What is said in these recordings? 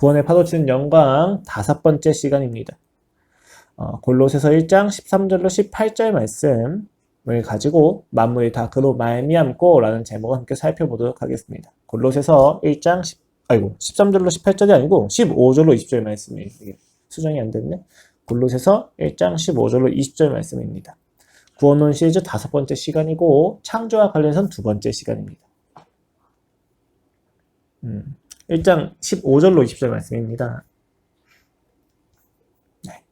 구원에 파도치는 영광 5번째 시간입니다. 골로새서 1장 13절로 18절 말씀을 가지고 만물이 다 그로 말미암고 라는 제목을 함께 살펴보도록 하겠습니다. 골로새서 1장 13절로 18절이 아니고 15절로 20절 말씀이에요. 수정이 안 됐네. 골로새서 1장 15절로 20절 말씀입니다. 구원론 시리즈 5번째 시간이고 창조와 관련해서는 2번째 시간입니다. 1장 15절로 20절 말씀입니다. 네.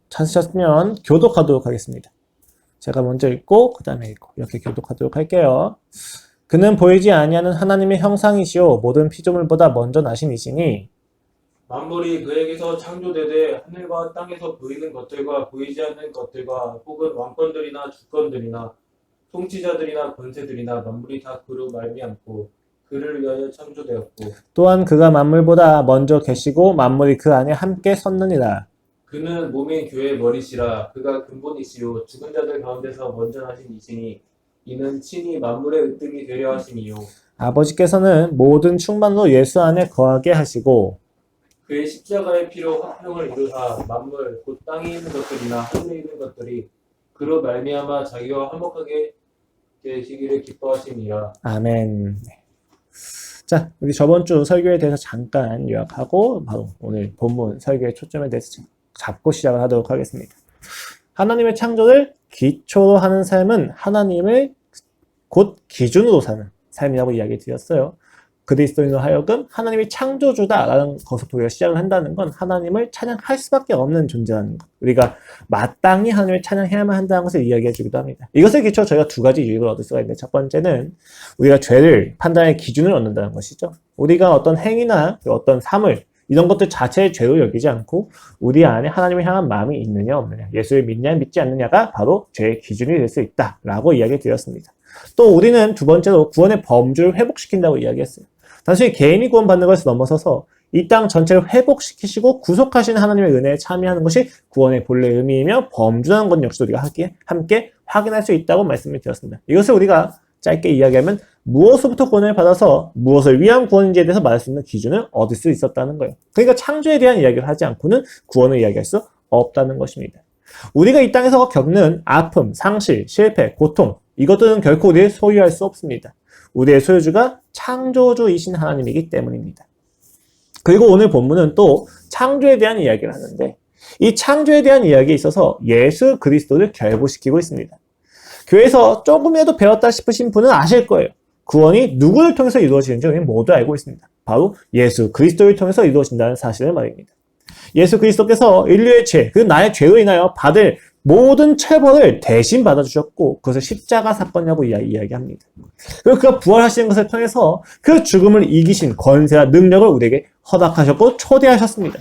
찾으셨으면 교독하도록 하겠습니다. 제가 먼저 읽고 그 다음에 읽고 이렇게 교독하도록 할게요. 그는 보이지 아니하는 하나님의 형상이시오 모든 피조물보다 먼저 나신 이시니 만물이 그에게서 창조되되 하늘과 땅에서 보이는 것들과 보이지 않는 것들과 혹은 왕권들이나 주권들이나 통치자들이나 권세들이나 만물이 다 그로 말미암고 그를 위하여 창조되었고 또한 그가 만물보다 먼저 계시고 만물이 그 안에 함께 섰느니라. 그는 몸인 교회의 머리시라. 그가 근본이시요 죽은 자들 가운데서 먼저 나신 이시니 이는 친히 만물의 으뜸이 되려 하심이요 아버지께서는 모든 충만으로 예수 안에 거하게 하시고 그의 십자가의 피로 화평을 이루사 만물 곧 땅에 있는 것들이나 하늘에 있는 것들이 그로 말미암아 자기와 화목하게 되시기를 기뻐하심이라. 아멘. 자, 우리 저번 주 설교에 대해서 잠깐 요약하고 바로 오늘 본문 설교의 초점에 대해서 잡고 시작을 하도록 하겠습니다. 하나님의 창조를 기초로 하는 삶은 하나님을 곧 기준으로 사는 삶이라고 이야기 드렸어요. 그리스도인으로 하여금 하나님이 창조주다라는 것부터 우리가 시작을 한다는 건 하나님을 찬양할 수밖에 없는 존재라는 것. 우리가 마땅히 하나님을 찬양해야만 한다는 것을 이야기해 주기도 합니다. 이것을 기초로 저희가 2가지 유익을 얻을 수가 있는데 첫 번째는 우리가 죄를 판단의 기준을 얻는다는 것이죠. 우리가 어떤 행위나 어떤 사물 이런 것들 자체의 죄로 여기지 않고 우리 안에 하나님을 향한 마음이 있느냐 없느냐 예수를 믿냐 믿지 않느냐가 바로 죄의 기준이 될 수 있다라고 이야기 드렸습니다. 또 우리는 2번째로 구원의 범주를 회복시킨다고 이야기했어요. 단순히 개인이 구원받는 것을 넘어서서 이 땅 전체를 회복시키시고 구속하시는 하나님의 은혜에 참여하는 것이 구원의 본래 의미이며 범주라는 것 역시 우리가 함께 확인할 수 있다고 말씀을 드렸습니다. 이것을 우리가 짧게 이야기하면 무엇으로부터 구원을 받아서 무엇을 위한 구원인지에 대해서 말할 수 있는 기준을 얻을 수 있었다는 거예요. 그러니까 창조에 대한 이야기를 하지 않고는 구원을 이야기할 수 없다는 것입니다. 우리가 이 땅에서 겪는 아픔, 상실, 실패, 고통 이것들은 결코 우리를 소유할 수 없습니다. 우리의 소유주가 창조주이신 하나님이기 때문입니다. 그리고 오늘 본문은 또 창조에 대한 이야기를 하는데 이 창조에 대한 이야기에 있어서 예수 그리스도를 결부시키고 있습니다. 교회에서 조금이라도 배웠다 싶으신 분은 아실 거예요. 구원이 누구를 통해서 이루어지는지 우리는 모두 알고 있습니다. 바로 예수 그리스도를 통해서 이루어진다는 사실을 말입니다. 예수 그리스도께서 인류의 죄, 그 나의 죄로 인하여 받을 모든 처벌을 대신 받아주셨고 그것을 십자가 사건이라고 이야기합니다. 그리고 그가 부활하시는 것을 통해서 그 죽음을 이기신 권세와 능력을 우리에게 허락하셨고 초대하셨습니다.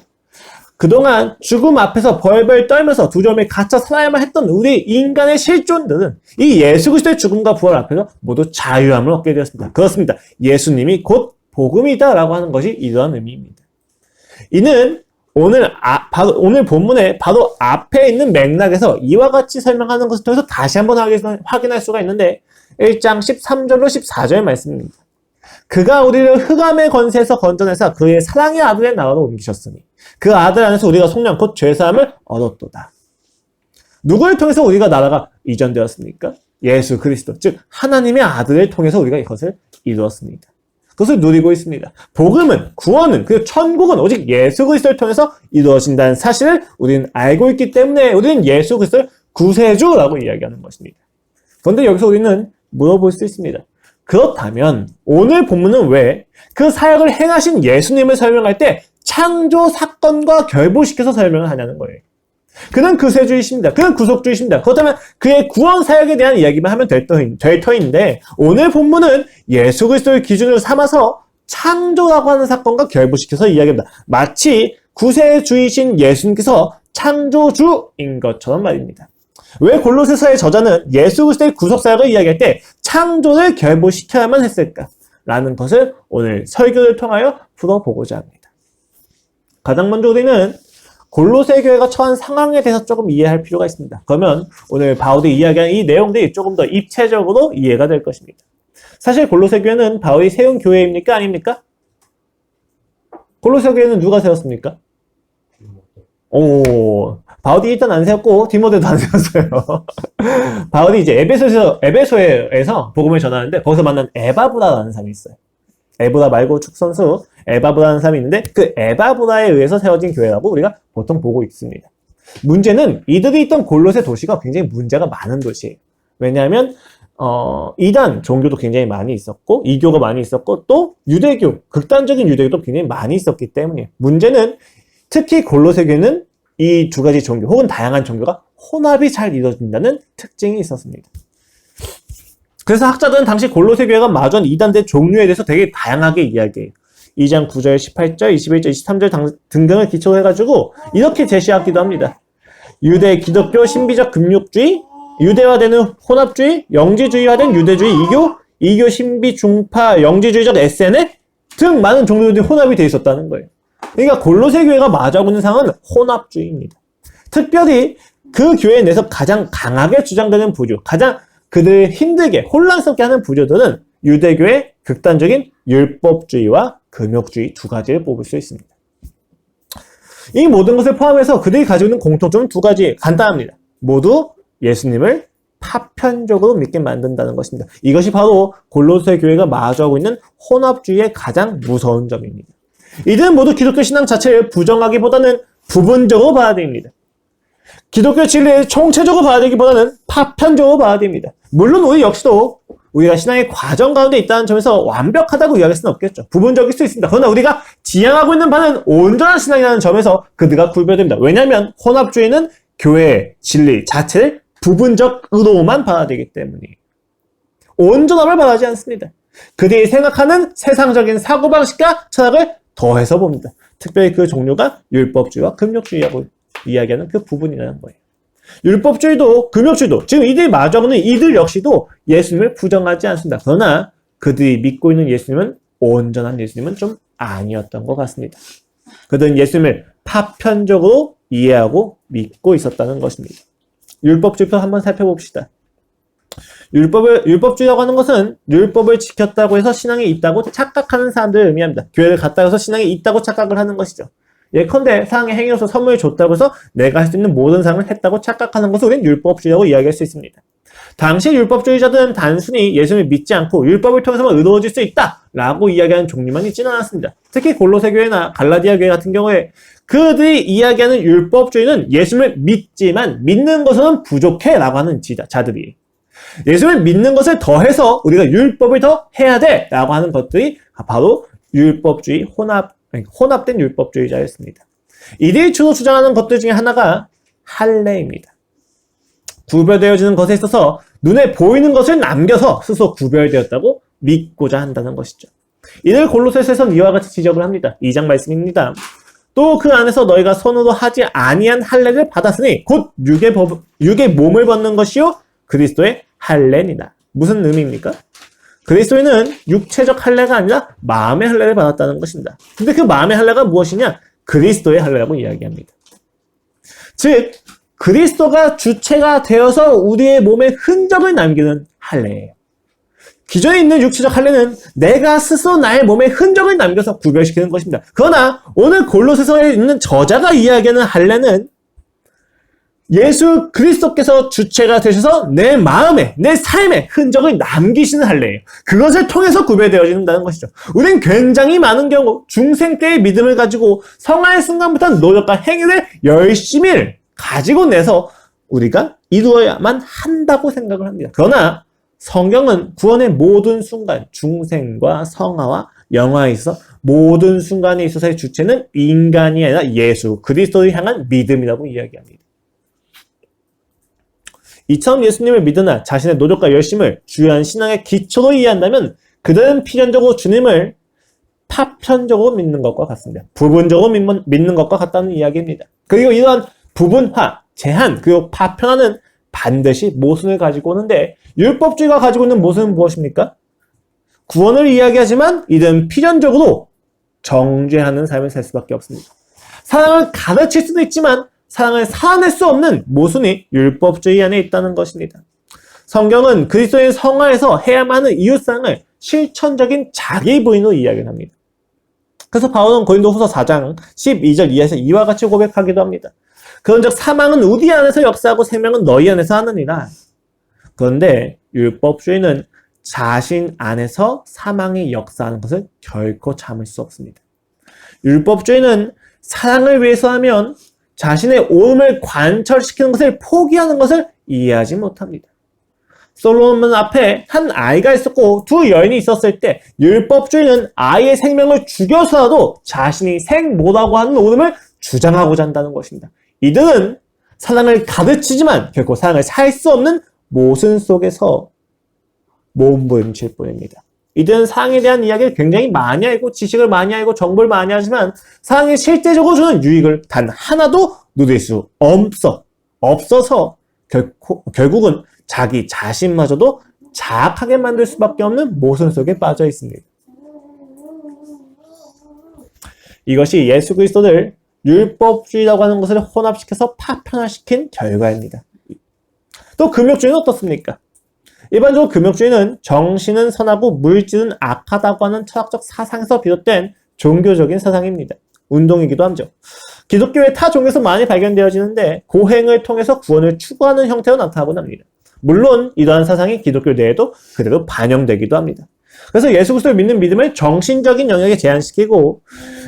그동안 죽음 앞에서 벌벌 떨면서 두려움에 갇혀 살아야만 했던 우리 인간의 실존들은 이 예수 그리스도의 죽음과 부활 앞에서 모두 자유함을 얻게 되었습니다. 그렇습니다. 예수님이 곧 복음이다라고 하는 것이 이러한 의미입니다. 이는 오늘 본문에 바로 앞에 있는 맥락에서 이와 같이 설명하는 것을 통해서 다시 한번 확인할 수가 있는데 1장 13절로 14절 말씀입니다. 그가 우리를 흑암의 권세에서 건져내사 그의 사랑의 아들의 나라로 옮기셨으니 그 아들 안에서 우리가 속량 곧 죄사함을 얻었도다. 누구를 통해서 우리가 나라가 이전되었습니까? 예수 그리스도 즉 하나님의 아들을 통해서 우리가 이것을 이루었습니다. 그것을 누리고 있습니다. 복음은, 구원은, 그리고 천국은 오직 예수 그리스도를 통해서 이루어진다는 사실을 우리는 알고 있기 때문에 우리는 예수 그리스도를 구세주라고 이야기하는 것입니다. 그런데 여기서 우리는 물어볼 수 있습니다. 그렇다면 오늘 본문은 왜 그 사역을 행하신 예수님을 설명할 때 창조 사건과 결부시켜서 설명을 하냐는 거예요. 그는 구세주이십니다. 그는 구속주이십니다. 그렇다면 그의 구원 사역에 대한 이야기만 하면 될 터인데 오늘 본문은 예수 그리스도를 기준으로 삼아서 창조라고 하는 사건과 결부시켜서 이야기합니다. 마치 구세주이신 예수님께서 창조주인 것처럼 말입니다. 왜 골로새서의 저자는 예수 그리스도의 구속 사역을 이야기할 때 창조를 결부시켜야만 했을까? 라는 것을 오늘 설교를 통하여 풀어보고자 합니다. 가장 먼저 우리는 골로새 교회가 처한 상황에 대해서 조금 이해할 필요가 있습니다. 그러면 오늘 바울이 이야기하는 이 내용들이 조금 더 입체적으로 이해가 될 것입니다. 사실 골로새 교회는 바울이 세운 교회입니까? 아닙니까? 골로새 교회는 누가 세웠습니까? 오, 바울이 일단 안 세웠고 디모데도 안 세웠어요. 바울이 이제 에베소에서 복음을 전하는데 거기서 만난 에바브라라는 사람이 있어요. 에브라 말고 축선수 에바브라는 사람이 있는데 그 에바브라에 의해서 세워진 교회라고 우리가 보통 보고 있습니다. 문제는 이들이 있던 골로새 도시가 굉장히 문제가 많은 도시예요. 왜냐하면 이단 종교도 굉장히 많이 있었고 이교가 많이 있었고 또 유대교, 극단적인 유대교도 굉장히 많이 있었기 때문이에요. 문제는 특히 골로새 교회는 이 두 가지 종교 혹은 다양한 종교가 혼합이 잘 이루어진다는 특징이 있었습니다. 그래서 학자들은 당시 골로새 교회가 마주한 이단들의 종류에 대해서 되게 다양하게 이야기해요. 2장 9절, 18절, 21절, 23절 등등을 기초로 해가지고 이렇게 제시하기도 합니다. 유대, 기독교, 신비적 금욕주의, 유대화되는 혼합주의, 영지주의화된 유대주의, 이교, 신비, 중파, 영지주의적 SNL 등 많은 종교들이 혼합이 되어 있었다는 거예요. 그러니까 골로새 교회가 마주하고 있는 상황은 혼합주의입니다. 특별히 그 교회 내에서 가장 강하게 주장되는 부류, 가장 그들을 힘들게 혼란스럽게 하는 부류들은 유대교의 극단적인 율법주의와 금욕주의 두 가지를 뽑을 수 있습니다. 이 모든 것을 포함해서 그들이 가지고 있는 공통점은 두 가지 간단합니다. 모두 예수님을 파편적으로 믿게 만든다는 것입니다. 이것이 바로 골로새 교회가 마주하고 있는 혼합주의의 가장 무서운 점입니다. 이들은 모두 기독교 신앙 자체를 부정하기보다는 부분적으로 봐야 됩니다. 기독교 진리를 총체적으로 봐야 되기보다는 파편적으로 봐야 됩니다. 물론 우리 역시도 우리가 신앙의 과정 가운데 있다는 점에서 완벽하다고 이야기할 수는 없겠죠. 부분적일 수 있습니다. 그러나 우리가 지향하고 있는 바는 온전한 신앙이라는 점에서 그들과 구별됩니다. 왜냐하면 혼합주의는 교회의 진리 자체를 부분적으로만 봐야 되기 때문이에요. 온전함을 바라지 않습니다. 그들이 생각하는 세상적인 사고방식과 철학을 더해서 봅니다. 특별히 그 종류가 율법주의와 금욕주의라고 이야기하는 그 부분이라는 거예요. 율법주의도 금욕주의도 지금 이들이 마주하고는 이들 역시도 예수님을 부정하지 않습니다. 그러나 그들이 믿고 있는 예수님은 온전한 예수님은 좀 아니었던 것 같습니다. 그들은 예수님을 파편적으로 이해하고 믿고 있었다는 것입니다. 율법주의표 한번 살펴봅시다. 율법주의라고 하는 것은 율법을 지켰다고 해서 신앙이 있다고 착각하는 사람들을 의미합니다. 교회를 갔다 해서 신앙이 있다고 착각을 하는 것이죠. 예컨대 사랑의 행위로서 선물을 줬다고 해서 내가 할 수 있는 모든 사항을 했다고 착각하는 것을 우리는 율법주의라고 이야기할 수 있습니다. 당시 율법주의자들은 단순히 예수님을 믿지 않고 율법을 통해서만 의로워질 수 있다라고 이야기하는 종류만 있지는 않았습니다. 특히 골로새 교회나 갈라디아 교회 같은 경우에 그들이 이야기하는 율법주의는 예수님을 믿지만 믿는 것은 부족해 라고 하는 자들이에요. 예수님을 믿는 것을 더해서 우리가 율법을 더 해야 돼 라고 하는 것들이 바로 율법주의 혼합된 율법주의자였습니다. 이들이 주로 주장하는 것들 중에 하나가 할례입니다. 구별되어지는 것에 있어서 눈에 보이는 것을 남겨서 스스로 구별되었다고 믿고자 한다는 것이죠. 이들 골로새서에서는 이와 같이 지적을 합니다. 2장 말씀입니다. 또 그 안에서 너희가 손으로 하지 아니한 할례를 받았으니 곧 육의 몸을 벗는 것이요 그리스도의 할례니라. 무슨 의미입니까? 그리스도인은 육체적 할례가 아니라 마음의 할례를 받았다는 것입니다. 근데 그 마음의 할례가 무엇이냐? 그리스도의 할례라고 이야기합니다. 즉 그리스도가 주체가 되어서 우리의 몸에 흔적을 남기는 할례예요. 기존에 있는 육체적 할례는 내가 스스로 나의 몸에 흔적을 남겨서 구별시키는 것입니다. 그러나 오늘 골로새서에 있는 저자가 이야기하는 할례는 예수 그리스도께서 주체가 되셔서 내 마음에, 내 삶에 흔적을 남기시는 할례예요. 그것을 통해서 구별되어진다는 것이죠. 우리는 굉장히 많은 경우 중생 때의 믿음을 가지고 성화의 순간부터 노력과 행위를 열심히 가지고 내서 우리가 이루어야만 한다고 생각을 합니다. 그러나 성경은 구원의 모든 순간, 중생과 성화와 영화에 있어서 모든 순간에 있어서의 주체는 인간이 아니라 예수 그리스도를 향한 믿음이라고 이야기합니다. 이처럼 예수님을 믿으나 자신의 노력과 열심을 주요한 신앙의 기초로 이해한다면 그들은 필연적으로 주님을 파편적으로 믿는 것과 같습니다. 부분적으로 믿는 것과 같다는 이야기입니다. 그리고 이러한 부분화, 제한, 그리고 파편화는 반드시 모순을 가지고 오는데 율법주의가 가지고 있는 모순은 무엇입니까? 구원을 이야기하지만 이들은 필연적으로 정죄하는 삶을 살 수밖에 없습니다. 사랑을 가르칠 수도 있지만 사랑을 살아낼 수 없는 모순이 율법주의 안에 있다는 것입니다. 성경은 그리스도의 성화에서 해야만 하는 이웃사랑을 실천적인 자기 부인으로 이야기를 합니다. 그래서 바울은 고린도후서 4장 12절 이하에서 이와 같이 고백하기도 합니다. 그런즉 사망은 우리 안에서 역사하고 생명은 너희 안에서 하느니라. 그런데 율법주의는 자신 안에서 사망이 역사하는 것을 결코 참을 수 없습니다. 율법주의는 사랑을 위해서 하면 자신의 오음을 관철시키는 것을 포기하는 것을 이해하지 못합니다. 솔로몬 앞에 한 아이가 있었고 두 여인이 있었을 때 율법주의는 아이의 생명을 죽여서라도 자신이 생모라고 하는 오음을 주장하고자 한다는 것입니다. 이들은 사랑을 가르치지만 결코 사랑을 살 수 없는 모순 속에서 몸부림칠 뿐입니다. 이들은 사랑에 대한 이야기를 굉장히 많이 알고 지식을 많이 알고 정보를 많이 하지만 사랑이 실제적으로 주는 유익을 단 하나도 누릴 수 없어서 결국은 자기 자신마저도 자학하게 만들 수밖에 없는 모순 속에 빠져 있습니다. 이것이 예수 그리스도를 율법주의라고 하는 것을 혼합시켜서 파편화시킨 결과입니다. 또 금욕주의는 어떻습니까? 일반적으로 금욕주의는 정신은 선하고 물질은 악하다고 하는 철학적 사상에서 비롯된 종교적인 사상입니다. 운동이기도 하죠. 기독교의 타 종교에서 많이 발견되어지는데 고행을 통해서 구원을 추구하는 형태로 나타나곤 합니다. 물론 이러한 사상이 기독교 내에도 그대로 반영되기도 합니다. 그래서 예수 그리스도를 믿는 믿음을 정신적인 영역에 제한시키고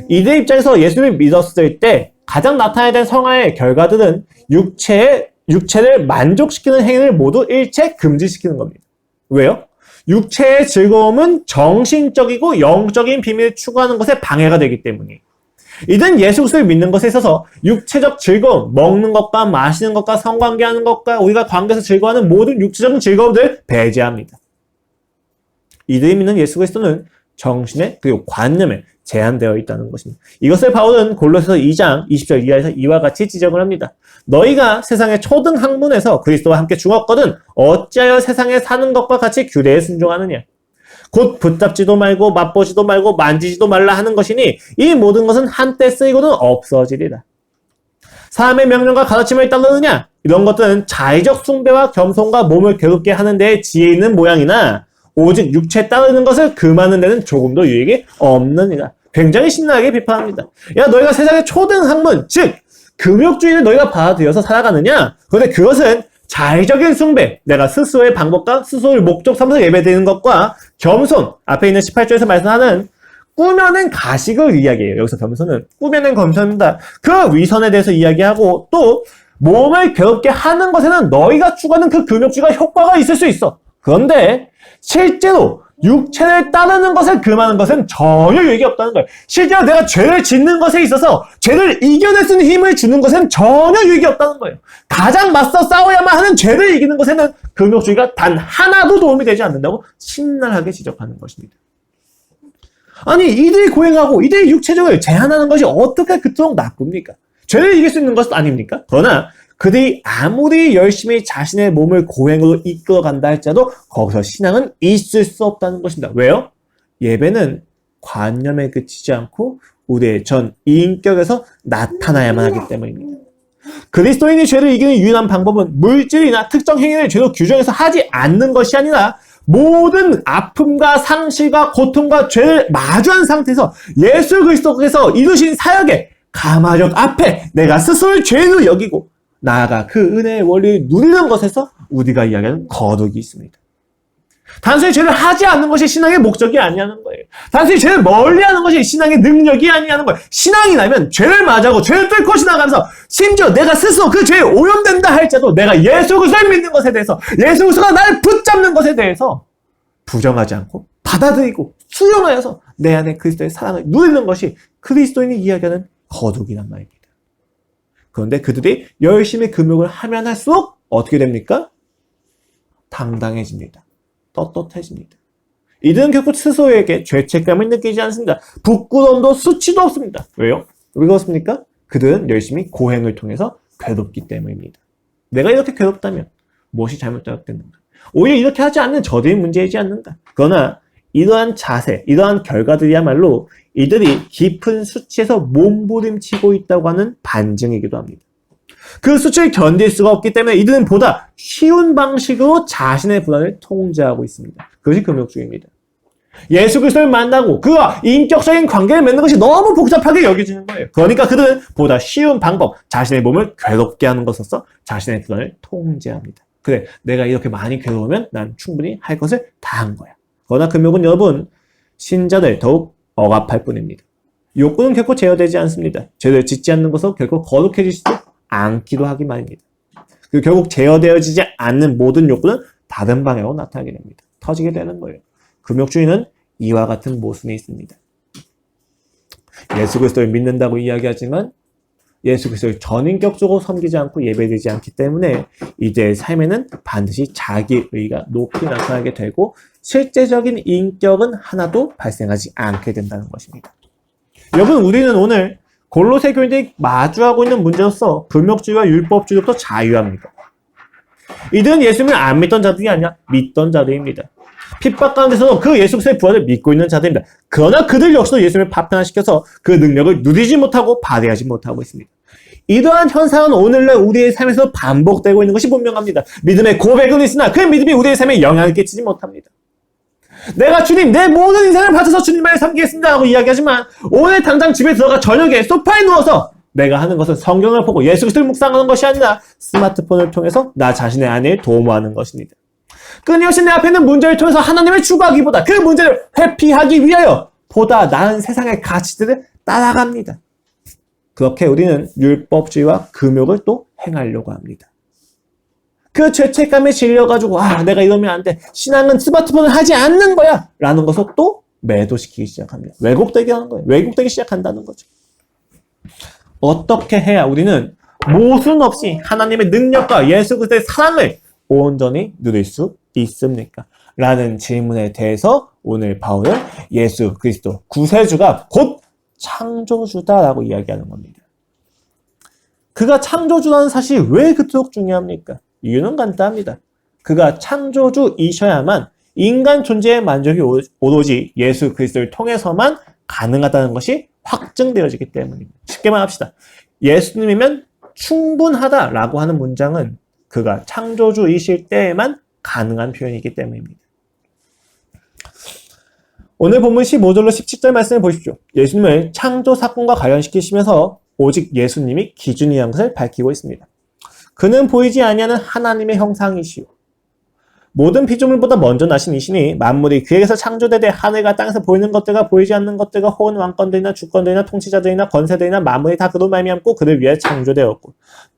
이들 입장에서 예수를 믿었을 때 가장 나타나야 되는 성화의 결과들은 육체를 만족시키는 행위를 모두 일체 금지시키는 겁니다. 왜요? 육체의 즐거움은 정신적이고 영적인 비밀을 추구하는 것에 방해가 되기 때문이에요. 이들은 예수 그리스도를 믿는 것에 있어서 육체적 즐거움, 먹는 것과 마시는 것과 성관계하는 것과 우리가 관계에서 즐거워하는 모든 육체적인 즐거움들을 배제합니다. 이들이 믿는 예수 그리스도는 정신에 그리고 관념에 제한되어 있다는 것입니다. 이것을 바울은 골로새서 2장 20절 이하에서 이와 같이 지적을 합니다. 너희가 세상의 초등 학문에서 그리스도와 함께 죽었거든 어찌하여 세상에 사는 것과 같이 규례에 순종하느냐. 곧 붙잡지도 말고 맛보지도 말고 만지지도 말라 하는 것이니 이 모든 것은 한때 쓰이고는 없어지리라. 사람의 명령과 가르침을 따르느냐? 이런 것들은 자의적 숭배와 겸손과 몸을 괴롭게 하는 데에 지혜 있는 모양이나 오직 육체에 따르는 것을 금하는 데는 조금도 유익이 없느니라. 굉장히 신나게 비판합니다. 야, 너희가 세상의 초등 학문, 즉 금욕주의를 너희가 받아들여서 살아가느냐? 그런데 그것은 자의적인 숭배, 내가 스스로의 방법과 스스로의 목적 삼아서 예배드리는 것과 겸손, 앞에 있는 18절에서 말씀하는 꾸며낸 가식을 이야기해요. 여기서 겸손은 꾸며낸 겸손입니다. 그 위선에 대해서 이야기하고 또 몸을 괴롭게 하는 것에는 너희가 추구하는 그 금욕주의가 효과가 있을 수 있어. 그런데 실제로 육체를 따르는 것을 금하는 것은 전혀 유익이 없다는 거예요. 실제로 내가 죄를 짓는 것에 있어서 죄를 이겨낼 수 있는 힘을 주는 것은 전혀 유익이 없다는 거예요. 가장 맞서 싸워야만 하는 죄를 이기는 것에는 금욕주의가 단 하나도 도움이 되지 않는다고 신랄하게 지적하는 것입니다. 아니 이들이 고행하고 이들이 육체적을 제한하는 것이 어떻게 그토록 나쁩니까? 죄를 이길 수 있는 것은 아닙니까? 그러나 그들이 아무리 열심히 자신의 몸을 고행으로 이끌어간다 할지라도 거기서 신앙은 있을 수 없다는 것입니다. 왜요? 예배는 관념에 그치지 않고 우리의 전 인격에서 나타나야만 하기 때문입니다. 그리스도인이 죄를 이기는 유일한 방법은 물질이나 특정 행위를 죄로 규정해서 하지 않는 것이 아니라 모든 아픔과 상실과 고통과 죄를 마주한 상태에서 예수 그리스도께서 이루신 사역의 가마력 앞에 내가 스스로를 죄로 여기고 나아가 그 은혜의 원리를 누리는 것에서 우리가 이야기하는 거룩이 있습니다. 단순히 죄를 하지 않는 것이 신앙의 목적이 아니라는 거예요. 단순히 죄를 멀리하는 것이 신앙의 능력이 아니라는 거예요. 신앙이 나면 죄를 맞이하고 죄를 뚫고 지나가면서 심지어 내가 스스로 그 죄에 오염된다 할지라도 내가 예수 그리스도를 믿는 것에 대해서 예수 그리스도가 나를 붙잡는 것에 대해서 부정하지 않고 받아들이고 수용하여서 내 안에 그리스도의 사랑을 누리는 것이 그리스도인이 이야기하는 거룩이란 말입니다. 그런데 그들이 열심히 금욕을 하면 할수록 어떻게 됩니까? 당당해집니다. 떳떳해집니다. 이들은 결코 스스로에게 죄책감을 느끼지 않습니다. 부끄러움도 수치도 없습니다. 왜요? 왜 그렇습니까? 그들은 열심히 고행을 통해서 괴롭기 때문입니다. 내가 이렇게 괴롭다면 무엇이 잘못되었는가? 오히려 이렇게 하지 않는 저들이 문제이지 않는가? 그러나 이러한 자세, 이러한 결과들이야말로 이들이 깊은 수치에서 몸부림치고 있다고 하는 반증이기도 합니다. 그 수치를 견딜 수가 없기 때문에 이들은 보다 쉬운 방식으로 자신의 불안을 통제하고 있습니다. 그것이 금욕주의입니다. 예수 그리스도를 만나고 그와 인격적인 관계를 맺는 것이 너무 복잡하게 여겨지는 거예요. 그러니까 그들은 보다 쉬운 방법, 자신의 몸을 괴롭게 하는 것으로서 자신의 불안을 통제합니다. 그래, 내가 이렇게 많이 괴로우면 난 충분히 할 것을 다 한 거야. 그러나 금욕은 여러분, 신자들 더욱 억압할 뿐입니다. 욕구는 결코 제어되지 않습니다. 죄를 짓지 않는 것으로 결코 거룩해지지도 않기도 하기 마련입니다. 그리고 결국 제어되어지지 않는 모든 욕구는 다른 방향으로 나타나게 됩니다. 터지게 되는 거예요. 금욕주의는 이와 같은 모순이 있습니다. 예수 그리스도를 믿는다고 이야기하지만 예수 그리스도를 전인격적으로 섬기지 않고 예배드리지 않기 때문에 이들의 삶에는 반드시 자기의가 높이 나타나게 되고 실제적인 인격은 하나도 발생하지 않게 된다는 것입니다. 여러분, 우리는 오늘 골로새 교인들이 마주하고 있는 문제로서 금욕주의와 율법주의로부터 자유합니다. 이들은 예수님을 안 믿던 자들이 아니라 믿던 자들입니다. 핍박 가운데서도 그 예수 그리스도의 부활을 믿고 있는 자들입니다. 그러나 그들 역시도 예수님을 파편화시켜서 그 능력을 누리지 못하고 발휘하지 못하고 있습니다. 이러한 현상은 오늘날 우리의 삶에서 반복되고 있는 것이 분명합니다. 믿음의 고백은 있으나 그 믿음이 우리의 삶에 영향을 끼치지 못합니다. 내가 주님, 내 모든 인생을 바쳐서 주님을 섬기겠습니다 하고 이야기하지만 오늘 당장 집에 들어가 저녁에 소파에 누워서 내가 하는 것은 성경을 보고 예수 그리스도를 묵상하는 것이 아니라 스마트폰을 통해서 나 자신의 안에 도모하는 것입니다. 끊임없이 내 앞에 있는 문제를 통해서 하나님을 추구하기보다 그 문제를 회피하기 위하여 보다 나은 세상의 가치들을 따라갑니다. 그렇게 우리는 율법주의와 금욕을 또 행하려고 합니다. 그 죄책감에 질려가지고 내가 이러면 안 돼. 신앙은 스마트폰을 하지 않는 거야. 라는 것을 또 매도시키기 시작합니다. 왜곡되게 하는 거예요. 왜곡되기 시작한다는 거죠. 어떻게 해야 우리는 모순 없이 하나님의 능력과 예수 그리스도의 사랑을 온전히 누릴 수 있습니까? 라는 질문에 대해서 오늘 바울은 예수 그리스도 구세주가 곧 창조주다라고 이야기하는 겁니다. 그가 창조주라는 사실이 왜 그토록 중요합니까? 이유는 간단합니다. 그가 창조주이셔야만 인간 존재의 만족이 오로지 예수 그리스도를 통해서만 가능하다는 것이 확증되어지기 때문입니다. 쉽게 말합시다. 예수님이면 충분하다라고 하는 문장은 그가 창조주이실 때에만 가능한 표현이기 때문입니다. 오늘 본문 15절로 17절 말씀을 보십시오. 예수님을 창조 사건과 관련시키시면서 오직 예수님이 기준이라는 것을 밝히고 있습니다. 그는 보이지 아니하는 하나님의 형상이시오. 모든 피조물보다 먼저 나신 이시니 만물이 그에게서 창조되되 하늘과 땅에서 보이는 것들과 보이지 않는 것들과 혹은 왕권들이나 주권들이나 통치자들이나 권세들이나 만물이 다 그로 말미암고 그를 위하여 창조되었고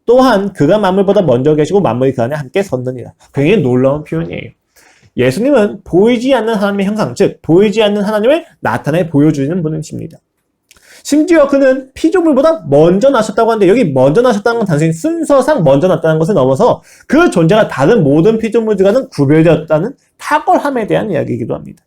또한 그가 만물보다 먼저 계시고 만물이 그 안에 함께 섰느니라. 굉장히 놀라운 표현이에요. 예수님은 보이지 않는 하나님의 형상, 즉 보이지 않는 하나님을 나타내 보여주는 분이십니다. 심지어 그는 피조물보다 먼저 나셨다고 하는데 여기 먼저 나셨다는 건 단순히 순서상 먼저 났다는 것을 넘어서 그 존재가 다른 모든 피조물들과는 구별되었다는 탁월함에 대한 이야기이기도 합니다.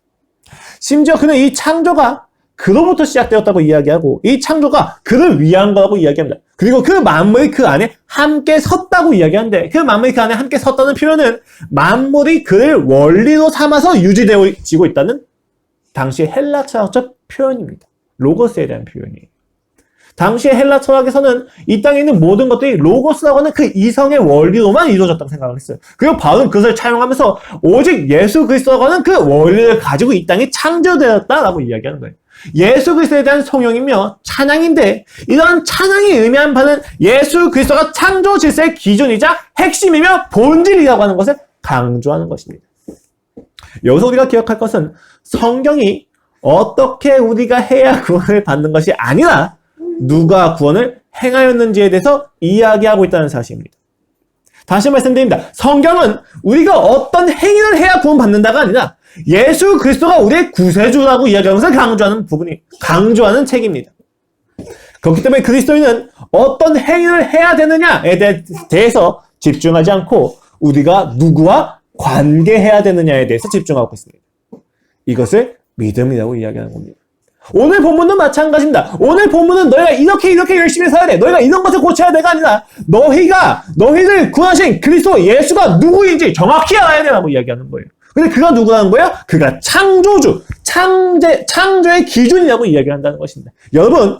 심지어 그는 이 창조가 그로부터 시작되었다고 이야기하고 이 창조가 그를 위한 거라고 이야기합니다. 그리고 그 만물이 그 안에 함께 섰다고 이야기하는데 그 만물이 그 안에 함께 섰다는 표현은 만물이 그를 원리로 삼아서 유지되어지고 있다는 당시 헬라 철학적 표현입니다. 로고스에 대한 표현이에요. 당시의 헬라 철학에서는 이 땅에 있는 모든 것들이 로고스라고 하는 그 이성의 원리로만 이루어졌다고 생각을 했어요. 그리고 바울은 그것을 차용하면서 오직 예수 그리스도라고 하는 그 원리를 가지고 이 땅이 창조되었다라고 이야기하는 거예요. 예수 그리스도에 대한 성령이며 찬양인데 이런 찬양이 의미한 바는 예수 그리스도가 창조 질서의 기준이자 핵심이며 본질이라고 하는 것을 강조하는 것입니다. 여기서 우리가 기억할 것은 성경이 어떻게 우리가 해야 구원을 받는 것이 아니라 누가 구원을 행하였는지에 대해서 이야기하고 있다는 사실입니다. 다시 말씀드립니다. 성경은 우리가 어떤 행위를 해야 구원받는다가 아니라 예수 그리스도가 우리의 구세주라고 이야기하면서 강조하는 책입니다. 그렇기 때문에 그리스도인은 어떤 행위를 해야 되느냐에 대해서 집중하지 않고 우리가 누구와 관계해야 되느냐에 대해서 집중하고 있습니다. 이것을 믿음이라고 이야기하는 겁니다. 오늘 본문도 마찬가지입니다. 오늘 본문은 너희가 이렇게 열심히 살아야 돼. 너희가 이런 것을 고쳐야 돼가 아니라 너희를 구하신 그리스도 예수가 누구인지 정확히 알아야 되라고 이야기하는 거예요. 근데 그가 누구라는 거야? 그가 창조주, 창조의 기준이라고 이야기한다는 것입니다. 여러분,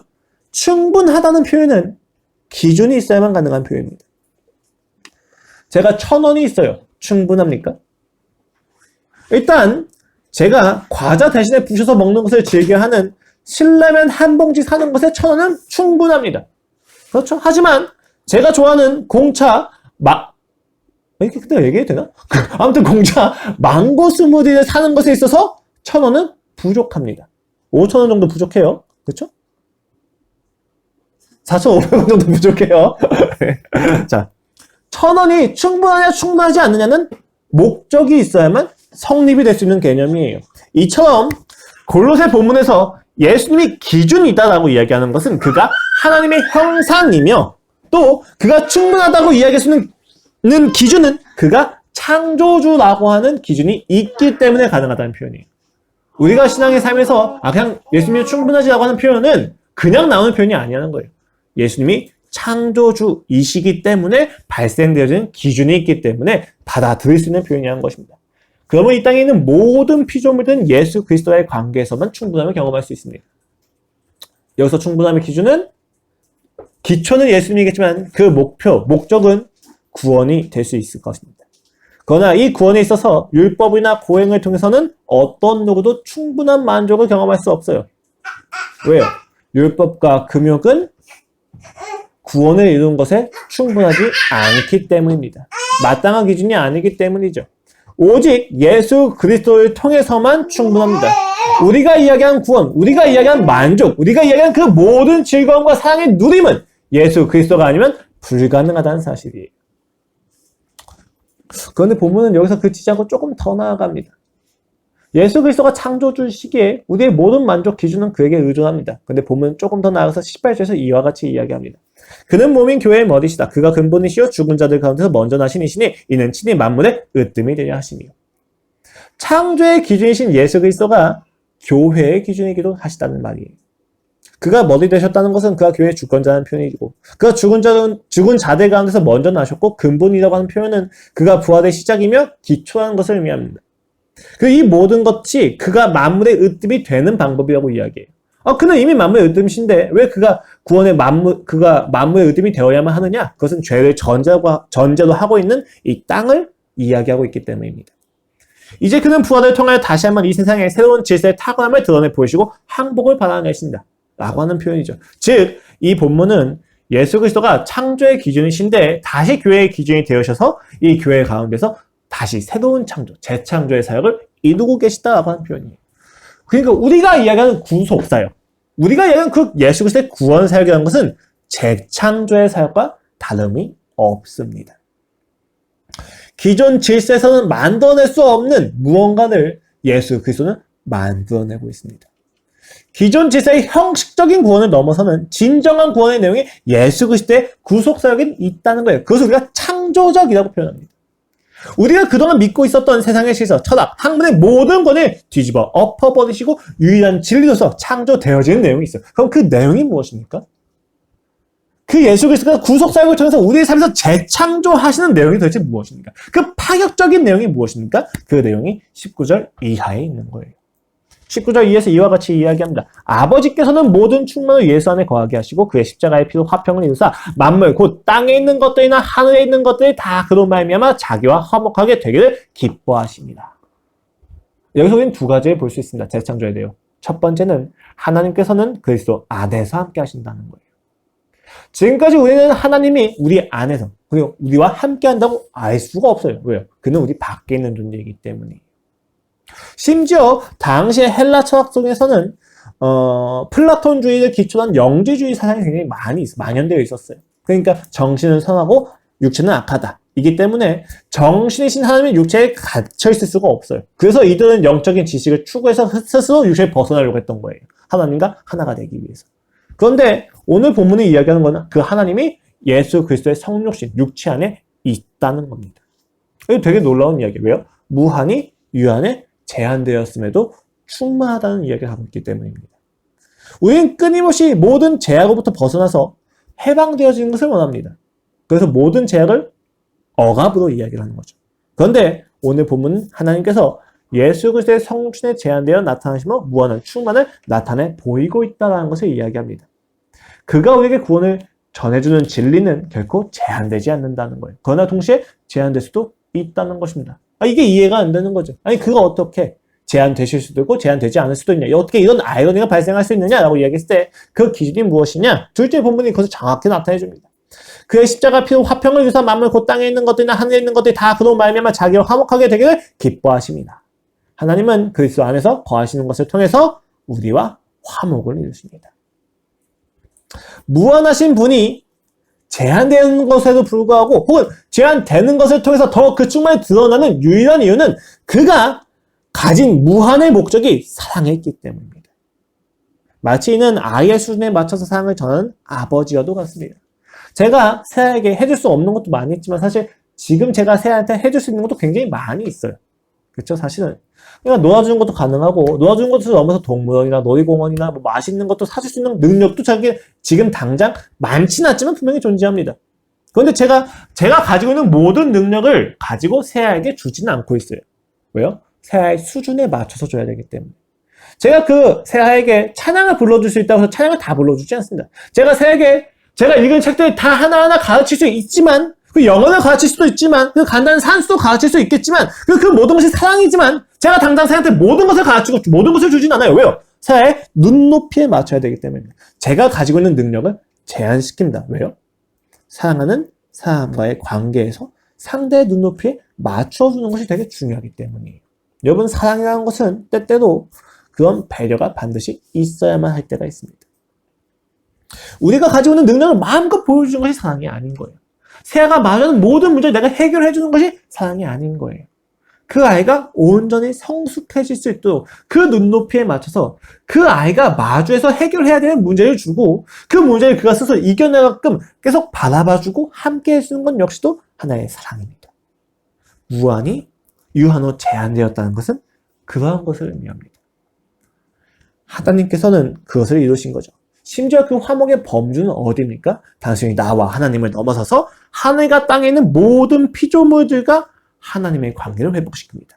충분하다는 표현은 기준이 있어야만 가능한 표현입니다. 제가 1,000원이 있어요. 충분합니까? 일단 제가 과자 대신에 부셔서 먹는 것을 즐겨하는 신라면 한 봉지 사는 것에 1,000원은 충분합니다. 그렇죠? 하지만 제가 좋아하는 공차 이렇게 그때 얘기해도 되나? 아무튼 공차 망고 스무디를 사는 것에 있어서 1,000원은 부족합니다. 5,000원 정도 부족해요. 그렇죠? 4,500원 정도 부족해요. 자, 1,000원이 충분하냐 충분하지 않느냐는 목적이 있어야만 성립이 될 수 있는 개념이에요. 이처럼 골로새 본문에서 예수님이 기준이 있다라고 이야기하는 것은 그가 하나님의 형상이며 또 그가 충분하다고 이야기할 수 있는 기준은 그가 창조주라고 하는 기준이 있기 때문에 가능하다는 표현이에요. 우리가 신앙의 삶에서 그냥 예수님이 충분하지라고 하는 표현은 그냥 나오는 표현이 아니라는 거예요. 예수님이 창조주이시기 때문에 발생되어지는 기준이 있기 때문에 받아들일 수 있는 표현이라는 것입니다. 그러면 이 땅에 있는 모든 피조물들은 예수 그리스도와의 관계에서만 충분함을 경험할 수 있습니다. 여기서 충분함의 기준은 기초는 예수님이겠지만 그 목적은 구원이 될 수 있을 것입니다. 그러나 이 구원에 있어서 율법이나 고행을 통해서는 어떤 누구도 충분한 만족을 경험할 수 없어요. 왜요? 율법과 금욕은 구원을 이루는 것에 충분하지 않기 때문입니다. 마땅한 기준이 아니기 때문이죠. 오직 예수 그리스도를 통해서만 충분합니다. 우리가 이야기한 구원, 우리가 이야기한 만족, 우리가 이야기한 그 모든 즐거움과 사랑의 누림은 예수 그리스도가 아니면 불가능하다는 사실이에요. 그런데 본문은 여기서 그치지 않고 조금 더 나아갑니다. 예수 그리스도가 창조주시기에 우리의 모든 만족 기준은 그에게 의존합니다. 그런데 본문은 조금 더 나아가서 18절에서 이와 같이 이야기합니다. 그는 몸인 교회의 머리시다. 그가 근본이시요 죽은 자들 가운데서 먼저 나신 이시니 이는 친히 만물의 으뜸이 되려 하시니요. 창조의 기준이신 예수 그리스도가 교회의 기준이기도 하시다는 말이에요. 그가 머리 되셨다는 것은 그가 교회의 주권자라는 표현이고 그가 죽은 자들 가운데서 먼저 나셨고 근본이라고 하는 표현은 그가 부활의 시작이며 기초라는 것을 의미합니다. 이 모든 것이 그가 만물의 으뜸이 되는 방법이라고 이야기해요. 그는 이미 만물의 으뜸이신데 왜 그가 만물의 으뜸이 되어야만 하느냐? 그것은 죄를 전제로 하고 있는 이 땅을 이야기하고 있기 때문입니다. 이제 그는 부활을 통하여 다시 한번 이 세상에 새로운 질서의 탁월함을 드러내 보이시고 항복을 바라내신다 라고 하는 표현이죠. 즉, 이 본문은 예수 그리스도가 창조의 기준이신데 다시 교회의 기준이 되어셔서 이 교회 가운데서 다시 새로운 창조, 재창조의 사역을 이루고 계시다라고 하는 표현이에요. 그러니까 우리가 이야기하는 구속사역, 우리가 이야기하는 그 예수 그리스도의 구원 사역이라는 것은 재창조의 사역과 다름이 없습니다. 기존 질서에서는 만들어낼 수 없는 무언가를 예수 그리스도는 만들어내고 있습니다. 기존 질서의 형식적인 구원을 넘어서는 진정한 구원의 내용이 예수 그리스도의 구속사역에 있다는 거예요. 그것을 우리가 창조적이라고 표현합니다. 우리가 그동안 믿고 있었던 세상의 질서, 철학, 학문의 모든 권을 뒤집어 엎어버리시고 유일한 진리로서 창조되어지는 내용이 있어요. 그럼 그 내용이 무엇입니까? 그 예수 그리스도가 구속사역을 통해서 우리의 삶에서 재창조하시는 내용이 도대체 무엇입니까? 그 파격적인 내용이 무엇입니까? 그 내용이 19절 이하에 있는 거예요. 19절 이하에서 이와 같이 이야기합니다. 아버지께서는 모든 충만을 예수 안에 거하게 하시고 그의 십자가의 피로 화평을 이루사 만물 곧 땅에 있는 것들이나 하늘에 있는 것들이 다 그로 말미암아 자기와 화목하게 되기를 기뻐하십니다. 여기서 우리는 두 가지를 볼 수 있습니다. 재창조에 대해요. 첫 번째는 하나님께서는 그리스도 안에서 함께 하신다는 거예요. 지금까지 우리는 하나님이 우리 안에서 그리고 우리와 함께 한다고 알 수가 없어요. 왜요? 그는 우리 밖에 있는 존재이기 때문이에요. 심지어 당시의 헬라 철학 속에서는 플라톤주의를 기초로 한 영지주의 사상이 굉장히 많이 만연되어 있었어요. 그러니까 정신은 선하고 육체는 악하다. 이기 때문에 정신이신 하나님의 육체에 갇혀 있을 수가 없어요. 그래서 이들은 영적인 지식을 추구해서 스스로 육체에 벗어나려고 했던 거예요. 하나님과 하나가 되기 위해서. 그런데 오늘 본문이 이야기하는 것은 그 하나님이 예수 그리스도의 성육신, 육체 안에 있다는 겁니다. 이거 되게 놀라운 이야기예요. 왜요? 무한히 유한에 제한되었음에도 충만하다는 이야기를 하고 있기 때문입니다. 우리는 끊임없이 모든 제약으로부터 벗어나서 해방되어지는 것을 원합니다. 그래서 모든 제약을 억압으로 이야기를 하는 거죠. 그런데 오늘 본문은 하나님께서 예수 그리스도의 성육신에 제한되어 나타나시며 무한한 충만을 나타내 보이고 있다는 것을 이야기합니다. 그가 우리에게 구원을 전해주는 진리는 결코 제한되지 않는다는 거예요. 그러나 동시에 제한될 수도 있다는 것입니다. 이게 이해가 안 되는 거죠. 아니 그가 어떻게 제한되실 수도 있고 제한되지 않을 수도 있냐. 어떻게 이런 아이러니가 발생할 수 있느냐라고 이야기했을 때 그 기준이 무엇이냐? 둘째 본문이 그것을 정확히 나타내 줍니다. 그의 십자가 피로 화평을 주사 만물 곧 땅에 있는 것들이나 하늘에 있는 것들이 다 그로 말미암아 자기와 화목하게 되기를 기뻐하십니다. 하나님은 그리스도 안에서 거하시는 것을 통해서 우리와 화목을 이루십니다. 무한하신 분이 제한되는 것에도 불구하고 혹은 제한되는 것을 통해서 더 그 충만히 드러나는 유일한 이유는 그가 가진 무한의 목적이 사랑에 있기 때문입니다. 마치 이는 아이의 수준에 맞춰서 사랑을 전하는 아버지여도 같습니다. 제가 새아에게 해줄 수 없는 것도 많이 있지만 사실 지금 제가 새아한테 해줄 수 있는 것도 굉장히 많이 있어요. 그렇죠? 사실은. 그러니까 놀아주는 것도 가능하고 놀아주는 것도 넘어서 동물원이나 놀이공원이나 뭐 맛있는 것도 사줄 수 있는 능력도 자기 지금 당장 많지는 않지만 분명히 존재합니다. 그런데 제가 가지고 있는 모든 능력을 가지고 새아에게 주지는 않고 있어요. 왜요? 새아의 수준에 맞춰서 줘야 되기 때문에. 제가 그 새아에게 찬양을 불러줄 수 있다고 해서 찬양을 다 불러주지 않습니다. 제가 읽은 책들 다 하나하나 가르칠 수 있지만, 그 영어를 가르칠 수도 있지만, 그 간단한 산수도 가르칠 수 있겠지만, 그 모든 것이 사랑이지만, 제가 당장 새한테 모든 것을 가르치고 모든 것을 주진 않아요. 왜요? 새의 눈높이에 맞춰야 되기 때문입니다. 제가 가지고 있는 능력을 제한시킵니다. 왜요? 사랑하는 사람과의 관계에서 상대의 눈높이에 맞춰주는 것이 되게 중요하기 때문이에요. 여러분, 사랑이라는 것은 때때로 그런 배려가 반드시 있어야만 할 때가 있습니다. 우리가 가지고 있는 능력을 마음껏 보여주는 것이 사랑이 아닌 거예요. 새아가 마주하는 모든 문제를 내가 해결해 주는 것이 사랑이 아닌 거예요. 그 아이가 온전히 성숙해질 수 있도록 그 눈높이에 맞춰서 그 아이가 마주해서 해결해야 되는 문제를 주고 그 문제를 그가 스스로 이겨내게끔 계속 바라봐주고 함께 해주는 건 역시도 하나의 사랑입니다. 무한히 유한으로 제한되었다는 것은 그러한 것을 의미합니다. 하나님께서는 그것을 이루신 거죠. 심지어 그 화목의 범주는 어디입니까? 단순히 나와 하나님을 넘어서서 하늘과 땅에 있는 모든 피조물들과 하나님의 관계를 회복시킵니다.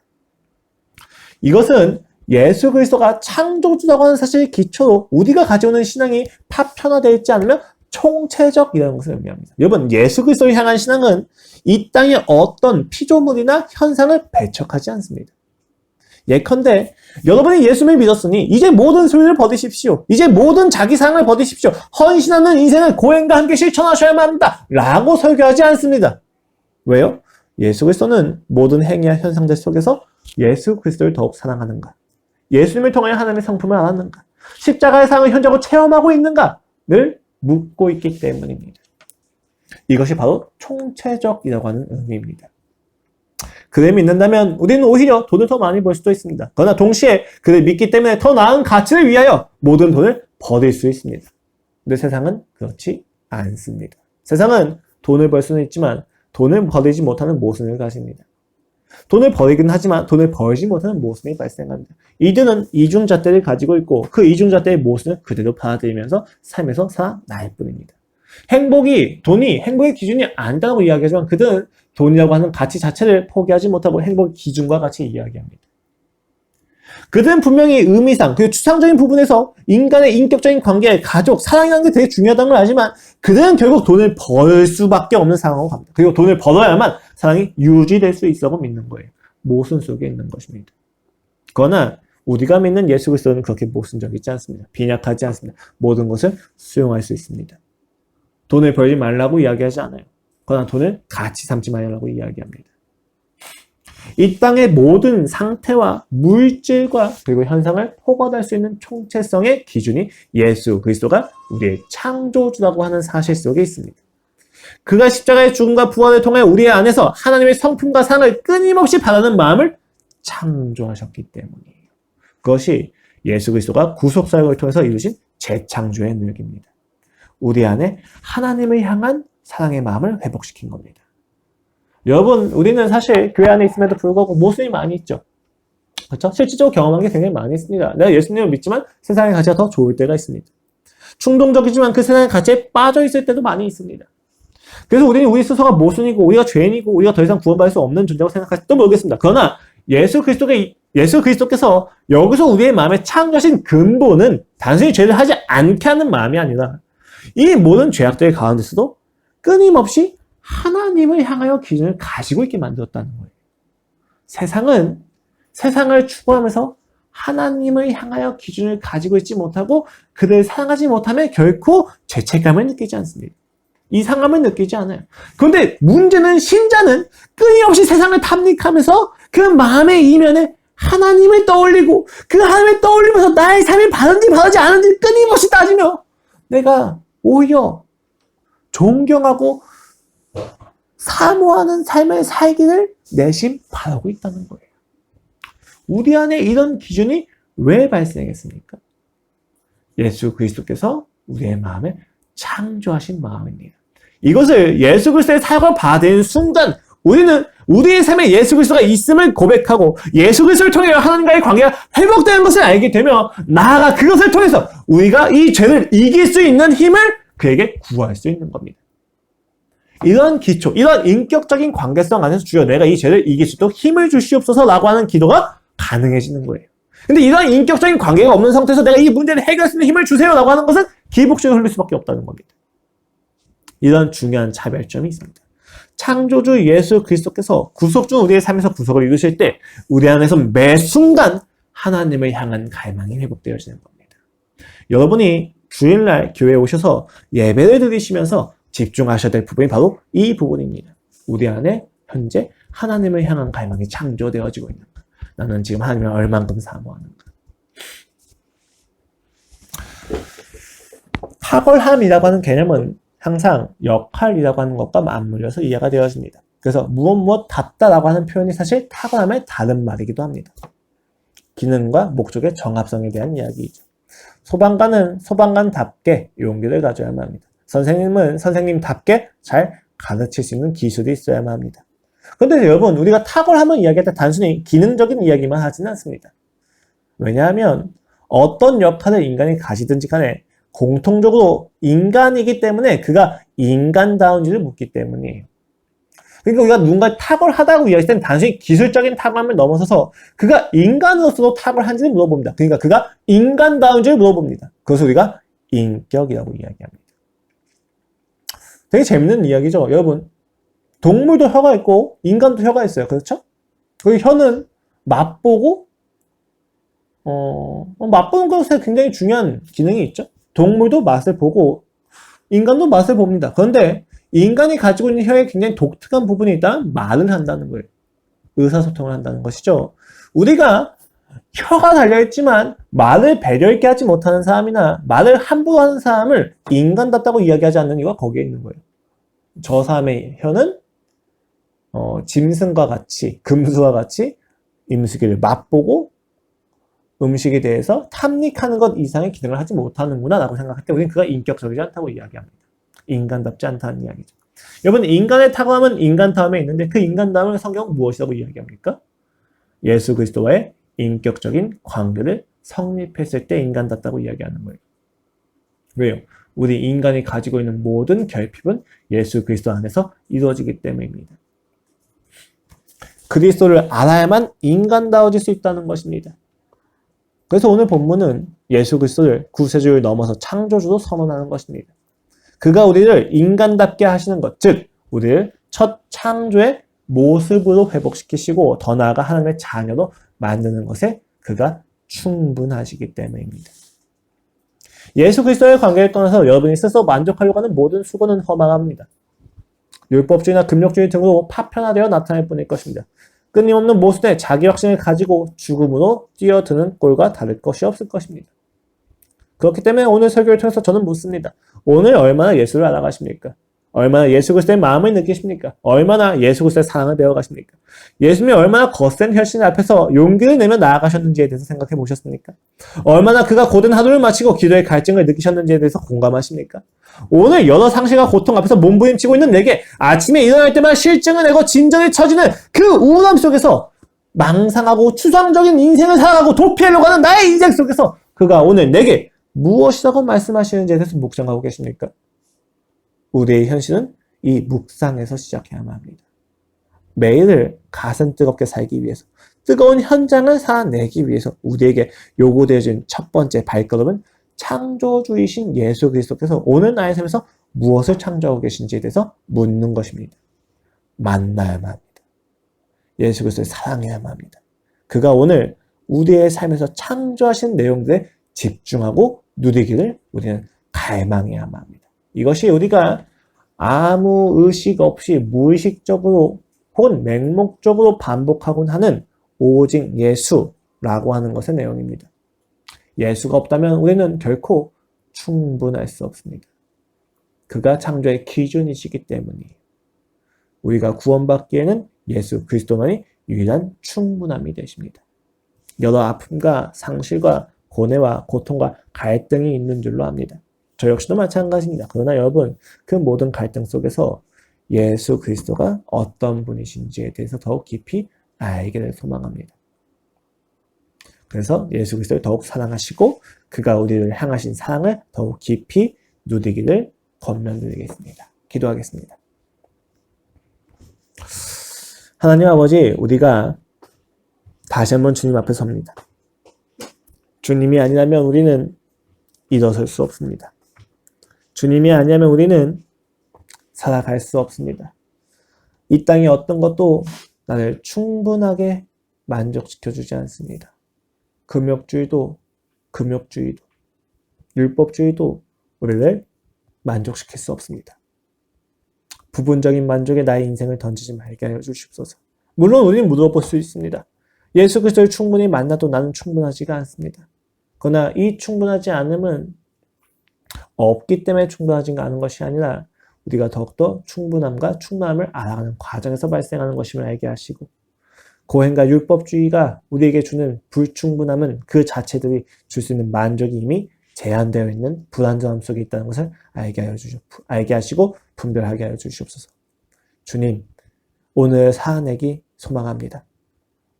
이것은 예수 그리스도가 창조주라고 하는 사실의 기초로 우리가 가지고 있는 신앙이 파편화되어 있지 않으면 총체적이라는 것을 의미합니다. 여러분, 예수 그리스도를 향한 신앙은 이 땅의 어떤 피조물이나 현상을 배척하지 않습니다. 예컨대 여러분이 예수님을 믿었으니 이제 모든 소유를 버리십시오. 이제 모든 자기 사랑을 버리십시오. 헌신하는 인생을 고행과 함께 실천하셔야만 합니다. 라고 설교하지 않습니다. 왜요? 예수 그리스도는 모든 행위와 현상들 속에서 예수 그리스도를 더욱 사랑하는가? 예수님을 통하여 하나님의 성품을 알았는가? 십자가의 사랑을 현저하고 체험하고 있는가를 묻고 있기 때문입니다. 이것이 바로 총체적이라고 하는 의미입니다. 그를 믿는다면 우리는 오히려 돈을 더 많이 벌 수도 있습니다. 그러나 동시에 그를 믿기 때문에 더 나은 가치를 위하여 모든 돈을 버릴 수 있습니다. 근데 세상은 그렇지 않습니다. 세상은 돈을 벌 수는 있지만 돈을 버리지 못하는 모순을 가집니다. 돈을 버리긴 하지만 돈을 벌지 못하는 모순이 발생합니다. 이들은 이중잣대를 가지고 있고 그 이중잣대의 모순을 그대로 받아들이면서 삶에서 살아날 뿐입니다. 돈이 행복의 기준이 아니다고 이야기하지만 그들은 돈이라고 하는 가치 자체를 포기하지 못하고 행복의 기준과 같이 이야기합니다. 그들은 분명히 의미상, 그리고 추상적인 부분에서 인간의 인격적인 관계, 가족, 사랑이라는 게 되게 중요하다는 걸 알지만 그들은 결국 돈을 벌 수밖에 없는 상황으로 갑니다. 그리고 돈을 벌어야만 사랑이 유지될 수 있다고 믿는 거예요. 모순 속에 있는 것입니다. 그러나 우리가 믿는 예수 그리스도는 그렇게 모순적이지 않습니다. 빈약하지 않습니다. 모든 것을 수용할 수 있습니다. 돈을 벌지 말라고 이야기하지 않아요. 그러나 돈을 가치 삼지 말라고 이야기합니다. 이 땅의 모든 상태와 물질과 그리고 현상을 포괄할 수 있는 총체성의 기준이 예수 그리스도가 우리의 창조주라고 하는 사실 속에 있습니다. 그가 십자가의 죽음과 부활을 통해 우리 안에서 하나님의 성품과 사랑을 끊임없이 바라는 마음을 창조하셨기 때문이에요. 그것이 예수 그리스도가 구속사역을 통해서 이루신 재창조의 능력입니다. 우리 안에 하나님을 향한 사랑의 마음을 회복시킨 겁니다. 여러분, 우리는 사실 교회 안에 있음에도 불구하고 모순이 많이 있죠. 그렇죠? 실질적으로 경험한 게 굉장히 많이 있습니다. 내가 예수님을 믿지만 세상의 가치가 더 좋을 때가 있습니다. 충동적이지만 그 세상의 가치에 빠져 있을 때도 많이 있습니다. 그래서 우리는 우리 스스로가 모순이고 우리가 죄인이고 우리가 더 이상 구원받을 수 없는 존재라고 생각할지도 모르겠습니다. 그러나 예수 그리스도께서 여기서 우리의 마음에 창조하신 근본은 단순히 죄를 하지 않게 하는 마음이 아니라 이 모든 죄악들 가운데서도 끊임없이 하나님을 향하여 기준을 가지고 있게 만들었다는 거예요. 세상을 추구하면서 하나님을 향하여 기준을 가지고 있지 못하고 그들을 사랑하지 못하면 결코 죄책감을 느끼지 않습니다. 이상함을 느끼지 않아요. 그런데 문제는 신자는 끊임없이 세상을 탐닉하면서 그 마음의 이면에 하나님을 떠올리고 그 하나님을 떠올리면서 나의 삶이 바른지 바르지 않은지 끊임없이 따지며 내가 오히려 존경하고 사모하는 삶을 살기를 내심 바라고 있다는 거예요. 우리 안에 이런 기준이 왜 발생했습니까? 예수 그리스도께서 우리의 마음을 창조하신 마음입니다. 이것을 예수 그리스도의 사역을 받은 순간 우리는 우리의 삶에 예수 그리스도가 있음을 고백하고 예수 그리스도를 통해 하나님과의 관계가 회복되는 것을 알게 되며 나아가 그것을 통해서 우리가 이 죄를 이길 수 있는 힘을 그에게 구할 수 있는 겁니다. 이런 기초, 이런 인격적인 관계성 안에서 주여 내가 이 죄를 이길 수 있도록 힘을 주시옵소서라고 하는 기도가 가능해지는 거예요. 근데 이런 인격적인 관계가 없는 상태에서 내가 이 문제를 해결할 수 있는 힘을 주세요라고 하는 것은 기복적으로 흘릴 수밖에 없다는 겁니다. 이런 중요한 차별점이 있습니다. 창조주 예수 그리스도께서 구속주 우리의 삶에서 구속을 이루실 때 우리 안에서 매 순간 하나님을 향한 갈망이 회복되어지는 겁니다. 여러분이 주일날 교회에 오셔서 예배를 드리시면서 집중하셔야 될 부분이 바로 이 부분입니다. 우리 안에 현재 하나님을 향한 갈망이 창조되어지고 있는가? 나는 지금 하나님을 얼만큼 사모하는가? 탁월함이라고 하는 개념은 항상 역할이라고 하는 것과 맞물려서 이해가 되어집니다. 그래서 무엇 답다라고 하는 표현이 사실 탁월함의 다른 말이기도 합니다. 기능과 목적의 정합성에 대한 이야기이죠. 소방관은 소방관답게 용기를 가져야만 합니다. 선생님은 선생님답게 잘 가르칠 수 있는 기술이 있어야만 합니다. 그런데 여러분, 우리가 탁월함을 이야기할 때 단순히 기능적인 이야기만 하지는 않습니다. 왜냐하면 어떤 역할을 인간이 가지든지 간에 공통적으로 인간이기 때문에 그가 인간다운지를 묻기 때문이에요. 그러니까 우리가 누군가 탁월하다고 이야기할 때는 단순히 기술적인 탁월함을 넘어서서 그가 인간으로서도 탁월한지를 물어봅니다. 그러니까 그가 인간다운지를 물어봅니다. 그것을 우리가 인격이라고 이야기합니다. 되게 재밌는 이야기죠. 여러분, 동물도 혀가 있고 인간도 혀가 있어요. 그렇죠? 그 혀는 맛보고 맛보는 것에 굉장히 중요한 기능이 있죠. 동물도 맛을 보고 인간도 맛을 봅니다. 그런데 인간이 가지고 있는 혀에 굉장히 독특한 부분이 있다. 말을 한다는 거예요. 의사소통을 한다는 것이죠. 우리가 혀가 달려있지만 말을 배려 있게 하지 못하는 사람이나 말을 함부로 하는 사람을 인간답다고 이야기하지 않는 이유가 거기에 있는 거예요. 저 사람의 혀는 짐승과 같이, 금수와 같이 음식을 맛보고 음식에 대해서 탐닉하는 것 이상의 기능을 하지 못하는구나 라고 생각할 때 우리는 그가 인격적이지 않다고 이야기합니다. 인간답지 않다는 이야기죠. 여러분, 인간의 탁월함은 인간다움에 있는데 그 인간다움을 성경은 무엇이라고 이야기합니까? 예수 그리스도와의 인격적인 관계를 성립했을 때 인간답다고 이야기하는 거예요. 왜요? 우리 인간이 가지고 있는 모든 결핍은 예수 그리스도 안에서 이루어지기 때문입니다. 그리스도를 알아야만 인간다워질 수 있다는 것입니다. 그래서 오늘 본문은 예수 그리스도를 구세주를 넘어서 창조주로 선언하는 것입니다. 그가 우리를 인간답게 하시는 것, 즉 우리를 첫 창조의 모습으로 회복시키시고 더 나아가 하나님의 자녀로 만드는 것에 그가 충분하시기 때문입니다. 예수 그리스도의 관계를 떠나서 여러분이 스스로 만족하려고 하는 모든 수고는 허망합니다. 율법주의나 금욕주의 등으로 파편화되어 나타날 뿐일 것입니다. 끊임없는 모순의 자기 확신을 가지고 죽음으로 뛰어드는 꼴과 다를 것이 없을 것입니다. 그렇기 때문에 오늘 설교를 통해서 저는 묻습니다. 오늘 얼마나 예수를 알아가십니까? 얼마나 예수 그리스도의 마음을 느끼십니까? 얼마나 예수 그리스도의 사랑을 배워가십니까? 예수님이 얼마나 거센 혈신 앞에서 용기를 내며 나아가셨는지에 대해서 생각해 보셨습니까? 얼마나 그가 고된 하루를 마치고 기도의 갈증을 느끼셨는지에 대해서 공감하십니까? 오늘 여러 상실과 고통 앞에서 몸부림치고 있는 내게 아침에 일어날 때마다 실증을 내고 진전을 처지는 그 우울함 속에서 망상하고 추상적인 인생을 살아가고 도피하려고 하는 나의 인생 속에서 그가 오늘 내게 무엇이라고 말씀하시는지에 대해서 묵상하고 계십니까? 우리의 현실은 이 묵상에서 시작해야만 합니다. 매일을 가슴 뜨겁게 살기 위해서, 뜨거운 현장을 살아내기 위해서 우리에게 요구되어진 첫 번째 발걸음은 창조주이신 예수 그리스도께서 오늘 나의 삶에서 무엇을 창조하고 계신지에 대해서 묻는 것입니다. 만나야만 합니다. 예수 그리스도를 사랑해야만 합니다. 그가 오늘 우리의 삶에서 창조하신 내용들에 집중하고 누리기를 우리는 갈망해야만 합니다. 이것이 우리가 아무 의식 없이 무의식적으로 혹은 맹목적으로 반복하곤 하는 오직 예수라고 하는 것의 내용입니다. 예수가 없다면 우리는 결코 충분할 수 없습니다. 그가 창조의 기준이시기 때문이에요. 우리가 구원받기에는 예수 그리스도만이 유일한 충분함이 되십니다. 여러 아픔과 상실과 고뇌와 고통과 갈등이 있는 줄로 압니다. 저 역시도 마찬가지입니다. 그러나 여러분, 그 모든 갈등 속에서 예수 그리스도가 어떤 분이신지에 대해서 더욱 깊이 알기를 소망합니다. 그래서 예수 그리스도를 더욱 사랑하시고 그가 우리를 향하신 사랑을 더욱 깊이 누리기를 권면드리겠습니다. 기도하겠습니다. 하나님 아버지, 우리가 다시 한번 주님 앞에 섭니다. 주님이 아니라면 우리는 일어설 수 없습니다. 주님이 아니라면 우리는 살아갈 수 없습니다. 이 땅의 어떤 것도 나를 충분하게 만족시켜주지 않습니다. 금욕주의도, 율법주의도 우리를 만족시킬 수 없습니다. 부분적인 만족에 나의 인생을 던지지 말게 하여 주시옵소서. 물론 우리는 물어볼 수 있습니다. 예수 그리스도를 충분히 만나도 나는 충분하지가 않습니다. 그러나 이 충분하지 않음은 없기 때문에 충분하지가 않은 것이 아니라 우리가 더욱더 충분함과 충만함을 알아가는 과정에서 발생하는 것임을 알게 하시고 고행과 율법주의가 우리에게 주는 불충분함은 그 자체들이 줄 수 있는 만족이 이미 제한되어 있는 불안정함 속에 있다는 것을 알게 하시고 분별하게 하여 주시옵소서. 주님, 오늘 살아내기 소망합니다.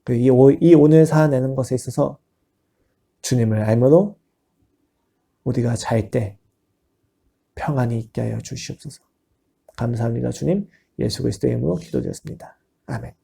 이 오늘 살아내는 것에 있어서 주님을 알므로 우리가 잘 때 평안이 있게 하여 주시옵소서. 감사합니다. 주님, 예수 그리스도의 이름으로 기도드렸습니다. 아멘.